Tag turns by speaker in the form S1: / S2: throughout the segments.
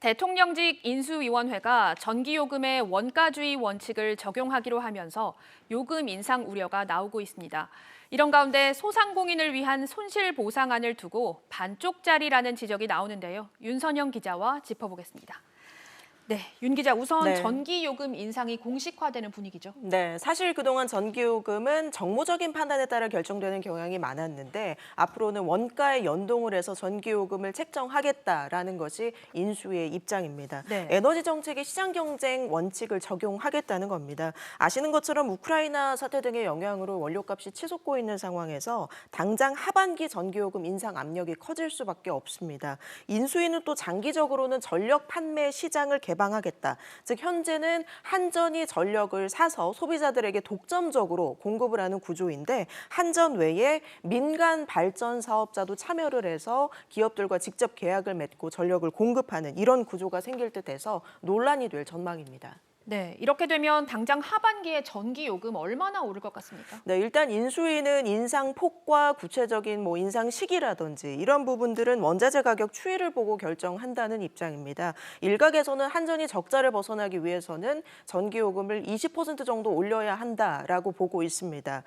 S1: 대통령직 인수위원회가 전기요금의 원가주의 원칙을 적용하기로 하면서 요금 인상 우려가 나오고 있습니다. 이런 가운데 소상공인을 위한 손실보상안을 두고 반쪽짜리라는 지적이 나오는데요. 윤선영 기자와 짚어보겠습니다. 네, 윤 기자, 우선 전기요금 인상이 공식화되는 분위기죠.
S2: 네, 사실 그동안 전기요금은 정무적인 판단에 따라 결정되는 경향이 많았는데 앞으로는 원가에 연동을 해서 전기요금을 책정하겠다라는 것이 인수위의 입장입니다.
S1: 네.
S2: 에너지 정책의 시장 경쟁 원칙을 적용하겠다는 겁니다. 아시는 것처럼 우크라이나 사태 등의 영향으로 원료값이 치솟고 있는 상황에서 당장 하반기 전기요금 인상 압력이 커질 수밖에 없습니다. 인수위는 또 장기적으로는 전력 판매 시장을 개방하겠다. 즉 현재는 한전이 전력을 사서 소비자들에게 독점적으로 공급을 하는 구조인데 한전 외에 민간 발전 사업자도 참여를 해서 기업들과 직접 계약을 맺고 전력을 공급하는 이런 구조가 생길 듯해서 논란이 될 전망입니다.
S1: 네, 이렇게 되면 당장 하반기에 전기요금 얼마나 오를 것 같습니까?
S2: 네, 일단 인수위는 인상 폭과 구체적인 인상 시기라든지 이런 부분들은 원자재 가격 추이를 보고 결정한다는 입장입니다. 일각에서는 한전이 적자를 벗어나기 위해서는 전기요금을 20% 정도 올려야 한다라고 보고 있습니다.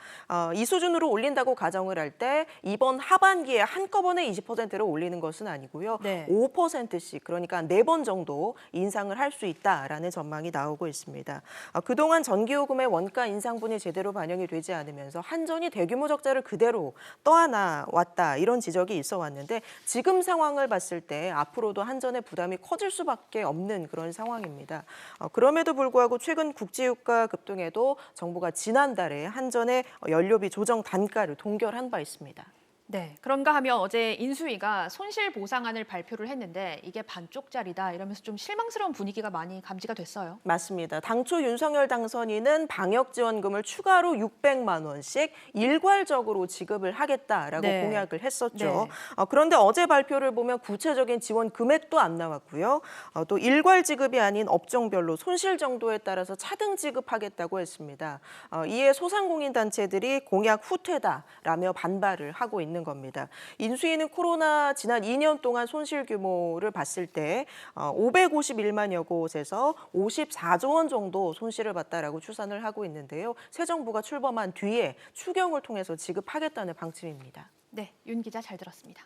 S2: 이 수준으로 올린다고 가정을 할 때 이번 하반기에 한꺼번에 20%를 올리는 것은 아니고요.
S1: 네.
S2: 5%씩 그러니까 4번 정도 인상을 할 수 있다라는 전망이 나오고 있습니다. 그동안 전기요금의 원가 인상분이 제대로 반영이 되지 않으면서 한전이 대규모 적자를 그대로 떠안아 왔다 이런 지적이 있어 왔는데 지금 상황을 봤을 때 앞으로도 한전의 부담이 커질 수밖에 없는 그런 상황입니다. 그럼에도 불구하고 최근 국제유가 급등에도 정부가 지난달에 한전의 연료비 조정 단가를 동결한 바 있습니다.
S1: 네, 그런가 하면 어제 인수위가 손실보상안을 발표를 했는데 이게 반쪽짜리다 이러면서 좀 실망스러운 분위기가 많이 감지가 됐어요.
S2: 맞습니다. 당초 윤석열 당선인은 방역지원금을 추가로 600만 원씩 일괄적으로 지급을 하겠다라고
S1: 네.
S2: 공약을 했었죠.
S1: 네.
S2: 그런데 어제 발표를 보면 구체적인 지원 금액도 안 나왔고요. 또 일괄 지급이 아닌 업종별로 손실 정도에 따라서 차등 지급하겠다고 했습니다. 이에 소상공인 단체들이 공약 후퇴다라며 반발을 하고 있는 겁니다. 인수위는 코로나 지난 2년 동안 손실 규모를 봤을 때 551만여 곳에서 54조 원 정도 손실을 봤다라고 추산을 하고 있는데요. 새 정부가 출범한 뒤에 추경을 통해서 지급하겠다는 방침입니다.
S1: 네, 윤 기자 잘 들었습니다.